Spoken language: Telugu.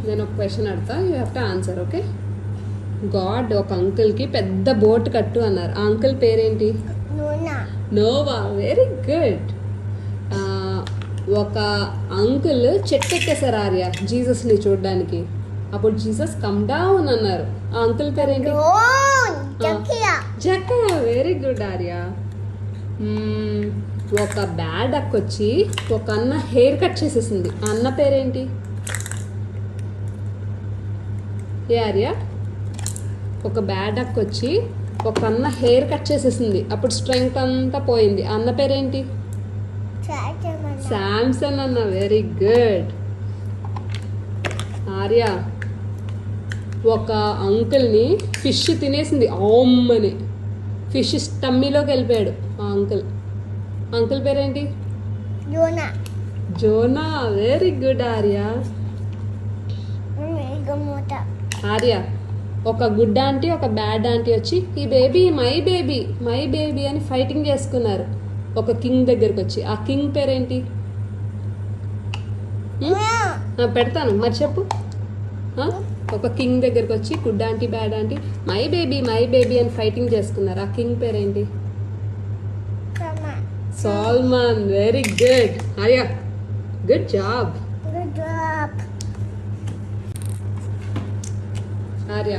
నేను ఒక క్వశ్చన్ అడతా, you have to answer. Okay. God ఒక అంకుల్కి పెద్ద బోట్ కట్టు అన్నారు. ఆ అంకుల్ పేరేంటి? నోవా. Very good. ఒక అంకుల్ చెట్టు ఎక్కేశారు ఆర్య జీసస్ని చూడడానికి. అప్పుడు జీసస్ కమ్ డౌన్ అన్నారు. ఆ అంకుల్ పేరేంటి? జక్కయ్య. Very good Arya. ఒక బ్యాడ్ అక్క వచ్చి ఒక అన్న హెయిర్ కట్ చేసేసింది. ఆ అన్న పేరేంటి? ఏ ఆర్య? ఒక బ్యాడ్ అక్క వచ్చి ఒక అన్న హెయిర్ కట్ చేసేసింది. అప్పుడు స్ట్రెంగ్త్ అంతా పోయింది. ఆ అన్న పేరేంటి? శాంసన్ అన్న. Very good. ఆర్య ఒక అంకుల్ని ఫిష్ తినేసింది. ఆమ్మని ఫిష్ టమ్మీలోకి వెళ్ళిపోయాడు ఆ అంకుల్. అంకుల్ పేరేంటి? Jonah. Very good Arya. Arya ఒక గుడ్ ఆంటీ ఒక బ్యాడ్ ఆంటీ వచ్చి ఈ baby my baby my baby అని ఫైటింగ్ చేసుకున్నారు ఒక కింగ్ దగ్గరికి వచ్చి. ఆ కింగ్ పేరేంటి? పెడతాను మరి చెప్పు. ఒక కింగ్ దగ్గరికి వచ్చి good aunty bad aunty my baby అని ఫైటింగ్ చేసుకున్నారు. ఆ కింగ్ పేరేంటి? Solomon. Very good Arya. Good job Arya.